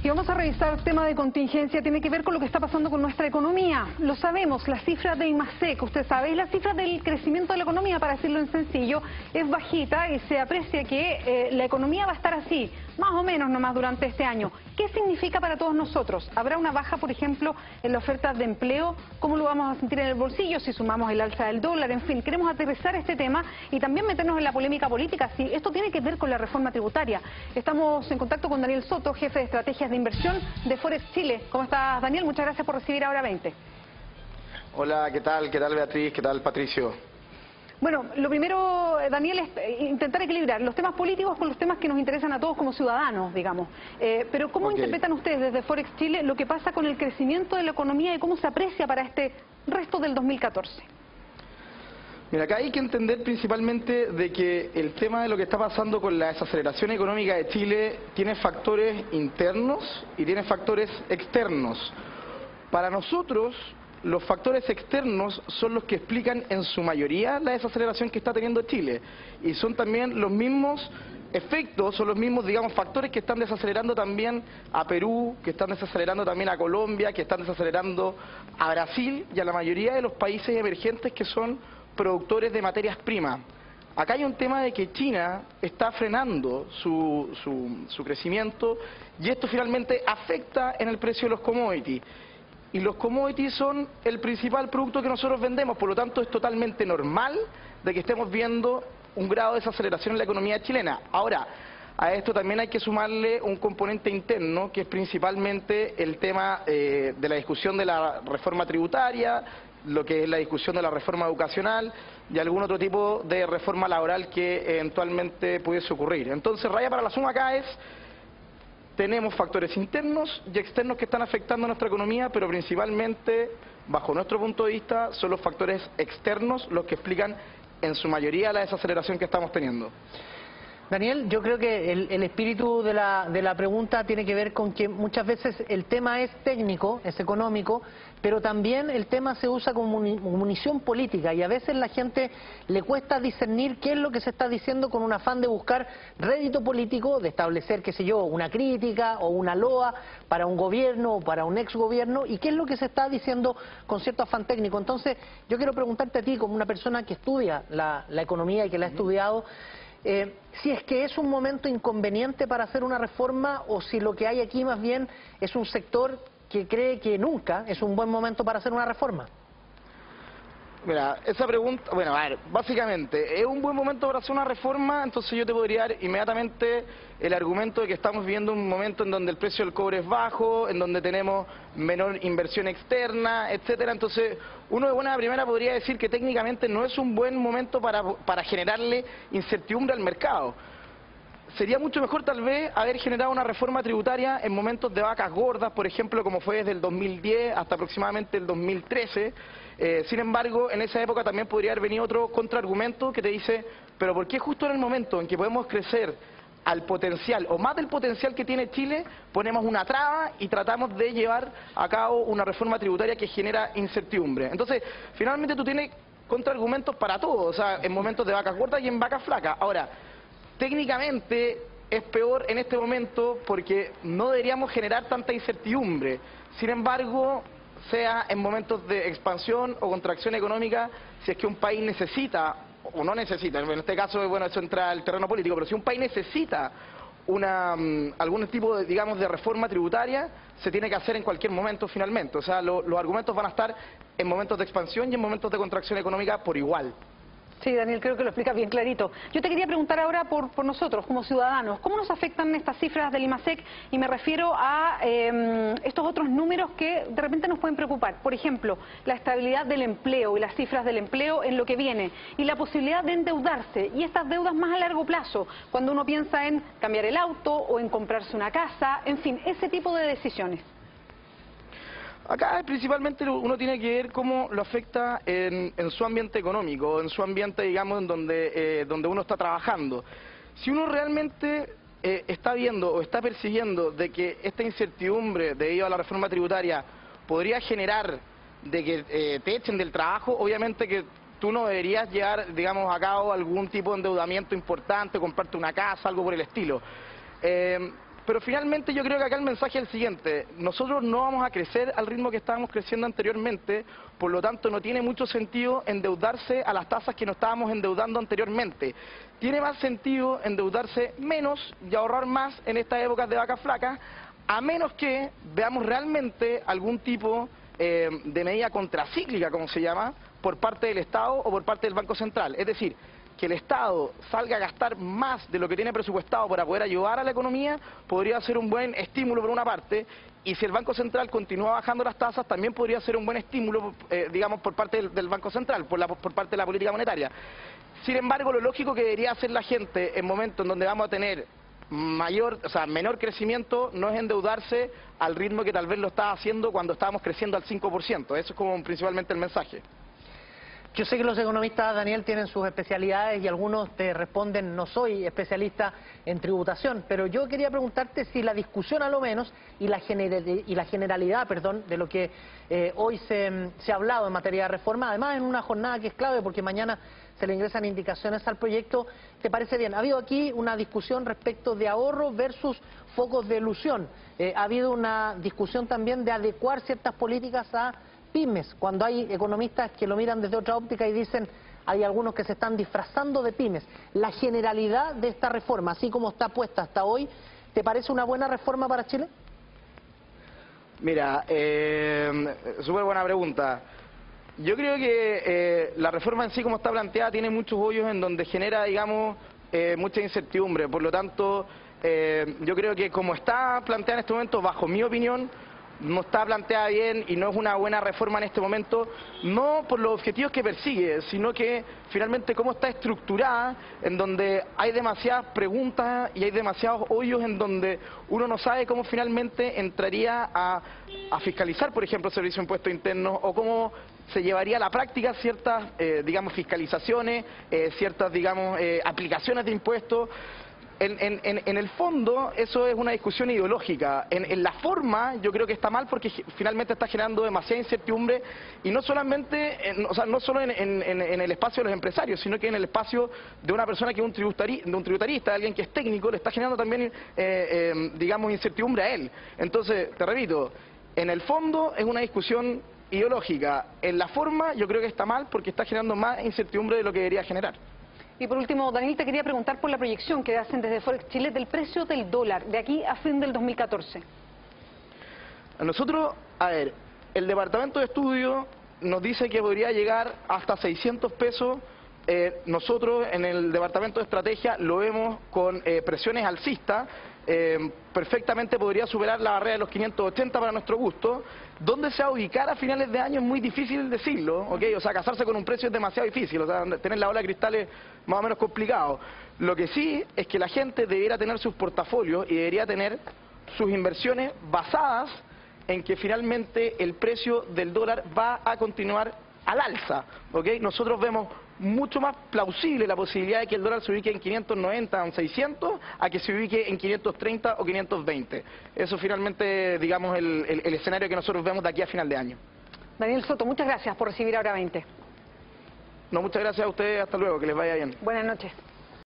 Si vamos a revisar el tema de contingencia, tiene que ver con lo que está pasando con nuestra economía. Lo sabemos, la cifra de IMASEC, usted sabe, y la cifra del crecimiento de la economía, para decirlo en sencillo, es bajita y se aprecia que la economía va a estar así, más o menos nomás durante este año. ¿Qué significa para todos nosotros? ¿Habrá una baja, por ejemplo, en la oferta de empleo? ¿Cómo lo vamos a sentir en el bolsillo si sumamos el alza del dólar? En fin, queremos aterrizar este tema y también meternos en la polémica política. Si esto tiene que ver con la reforma tributaria. Estamos en contacto con Daniel Soto, jefe de estrategias de inversión de Forex Chile. ¿Cómo estás, Daniel? Muchas gracias por recibir Ahora 20. Hola, ¿qué tal? ¿Qué tal, Beatriz? ¿Qué tal, Patricio? Bueno, lo primero, Daniel, es intentar equilibrar los temas políticos con los temas que nos interesan a todos como ciudadanos, digamos. Pero ¿cómo interpretan ustedes desde Forex Chile lo que pasa con el crecimiento de la economía y cómo se aprecia para este resto del 2014? Mira, acá hay que entender principalmente de que el tema de lo que está pasando con la desaceleración económica de Chile tiene factores internos y tiene factores externos. Para nosotros, los factores externos son los que explican en su mayoría la desaceleración que está teniendo Chile. Y son también los mismos efectos, son los mismos, digamos, factores que están desacelerando también a Perú, que están desacelerando también a Colombia, que están desacelerando a Brasil y a la mayoría de los países emergentes que son productores de materias primas. Acá hay un tema de que China está frenando su crecimiento y esto finalmente afecta en el precio de los commodities. Y los commodities son el principal producto que nosotros vendemos, por lo tanto es totalmente normal de que estemos viendo un grado de desaceleración en la economía chilena. Ahora, a esto también hay que sumarle un componente interno, que es principalmente el tema de la discusión de la reforma tributaria, lo que es la discusión de la reforma educacional y algún otro tipo de reforma laboral que eventualmente pudiese ocurrir. Entonces, raya para la suma acá es: tenemos factores internos y externos que están afectando a nuestra economía, pero principalmente, bajo nuestro punto de vista, son los factores externos los que explican en su mayoría la desaceleración que estamos teniendo. Daniel, yo creo que el espíritu de la pregunta tiene que ver con que muchas veces el tema es técnico, es económico, pero también el tema se usa como munición política y a veces la gente le cuesta discernir qué es lo que se está diciendo con un afán de buscar rédito político, de establecer, qué sé yo, una crítica o una loa para un gobierno o para un exgobierno, y qué es lo que se está diciendo con cierto afán técnico. Entonces, yo quiero preguntarte a ti, como una persona que estudia la economía y que la ha estudiado, si es que es un momento inconveniente para hacer una reforma o si lo que hay aquí más bien es un sector que cree que nunca es un buen momento para hacer una reforma. Mira, esa pregunta, bueno, a ver, básicamente, ¿es un buen momento para hacer una reforma? Entonces yo te podría dar inmediatamente el argumento de que estamos viviendo un momento en donde el precio del cobre es bajo, en donde tenemos menor inversión externa, etcétera. Entonces, uno de buena primera podría decir que técnicamente no es un buen momento para generarle incertidumbre al mercado. Sería mucho mejor tal vez haber generado una reforma tributaria en momentos de vacas gordas, por ejemplo, como fue desde el 2010 hasta aproximadamente el 2013. Sin embargo, en esa época también podría haber venido otro contraargumento que te dice, pero ¿por qué justo en el momento en que podemos crecer al potencial o más del potencial que tiene Chile, ponemos una traba y tratamos de llevar a cabo una reforma tributaria que genera incertidumbre? Entonces, finalmente tú tienes contraargumentos para todo, o sea, en momentos de vacas gordas y en vacas flacas. Ahora, técnicamente es peor en este momento porque no deberíamos generar tanta incertidumbre. Sin embargo, sea en momentos de expansión o contracción económica, si es que un país necesita o no necesita, en este caso, bueno, eso entra al terreno político, pero si un país necesita algún tipo de, digamos, de reforma tributaria, se tiene que hacer en cualquier momento finalmente. O sea, los argumentos van a estar en momentos de expansión y en momentos de contracción económica por igual. Sí, Daniel, creo que lo explicas bien clarito. Yo te quería preguntar ahora por nosotros, como ciudadanos, ¿cómo nos afectan estas cifras del IMASEC? Y me refiero a estos otros números que de repente nos pueden preocupar. Por ejemplo, la estabilidad del empleo y las cifras del empleo en lo que viene. Y la posibilidad de endeudarse y estas deudas más a largo plazo, cuando uno piensa en cambiar el auto o en comprarse una casa, en fin, ese tipo de decisiones. Acá principalmente uno tiene que ver cómo lo afecta en su ambiente económico, en su ambiente, digamos, en donde uno está trabajando. Si uno realmente está viendo o está percibiendo de que esta incertidumbre debido a la reforma tributaria podría generar de que te echen del trabajo, obviamente que tú no deberías llevar, digamos, a cabo algún tipo de endeudamiento importante, comprarte una casa, algo por el estilo. pero finalmente yo creo que acá el mensaje es el siguiente: nosotros no vamos a crecer al ritmo que estábamos creciendo anteriormente, por lo tanto no tiene mucho sentido endeudarse a las tasas que nos estábamos endeudando anteriormente. Tiene más sentido endeudarse menos y ahorrar más en estas épocas de vacas flacas, a menos que veamos realmente algún tipo de medida contracíclica, como se llama, por parte del Estado o por parte del Banco Central. Es decir, que el Estado salga a gastar más de lo que tiene presupuestado para poder ayudar a la economía, podría ser un buen estímulo por una parte, y si el Banco Central continúa bajando las tasas, también podría ser un buen estímulo, digamos, por parte del Banco Central, por parte de la política monetaria. Sin embargo, lo lógico que debería hacer la gente en momentos en donde vamos a tener menor crecimiento, no es endeudarse al ritmo que tal vez lo estaba haciendo cuando estábamos creciendo al 5%. Eso es como principalmente el mensaje. Yo sé que los economistas, Daniel, tienen sus especialidades y algunos te responden: no soy especialista en tributación, pero yo quería preguntarte si la discusión a lo menos y la generalidad, de lo que hoy se ha hablado en materia de reforma, además en una jornada que es clave porque mañana se le ingresan indicaciones al proyecto, ¿te parece bien? Ha habido aquí una discusión respecto de ahorro versus focos de elusión. Ha habido una discusión también de adecuar ciertas políticas a pymes, cuando hay economistas que lo miran desde otra óptica y dicen hay algunos que se están disfrazando de pymes. La generalidad de esta reforma, así como está puesta hasta hoy, ¿te parece una buena reforma para Chile? Mira, súper buena pregunta. Yo creo que la reforma en sí, como está planteada, tiene muchos hoyos en donde genera, digamos, mucha incertidumbre. Por lo tanto, yo creo que como está planteada en este momento, bajo mi opinión, no está planteada bien y no es una buena reforma en este momento, no por los objetivos que persigue, sino que finalmente cómo está estructurada, en donde hay demasiadas preguntas y hay demasiados hoyos en donde uno no sabe cómo finalmente entraría a fiscalizar, por ejemplo, el Servicio de Impuestos Internos, o cómo se llevaría a la práctica ciertas, digamos, fiscalizaciones, ciertas, digamos, aplicaciones de impuestos. En el fondo, eso es una discusión ideológica. En la forma, yo creo que está mal porque finalmente está generando demasiada incertidumbre, y no solamente, no solo en el espacio de los empresarios, sino que en el espacio de una persona que es un tributarista, alguien que es técnico, le está generando también, digamos, incertidumbre a él. Entonces, te repito, en el fondo es una discusión ideológica. En la forma, yo creo que está mal porque está generando más incertidumbre de lo que debería generar. Y por último, Daniel, te quería preguntar por la proyección que hacen desde Forex Chile del precio del dólar de aquí a fin del 2014. Nosotros, el Departamento de Estudio nos dice que podría llegar hasta 600 pesos. Nosotros en el Departamento de Estrategia lo vemos con presiones alcistas. Perfectamente podría superar la barrera de los 580 para nuestro gusto. ¿Dónde se va a ubicar a finales de año? Es muy difícil decirlo, ¿ok? O sea, casarse con un precio es demasiado difícil, o sea, tener la bola de cristal es más o menos complicado. Lo que sí es que la gente debería tener sus portafolios y debería tener sus inversiones basadas en que finalmente el precio del dólar va a continuar al alza, ¿ok? Nosotros vemos mucho más plausible la posibilidad de que el dólar se ubique en 590 o en 600 a que se ubique en 530 o 520. Eso finalmente, digamos, el escenario que nosotros vemos de aquí a final de año. Daniel Soto, muchas gracias por recibir Ahora 20. No, muchas gracias a ustedes, hasta luego, que les vaya bien. Buenas noches.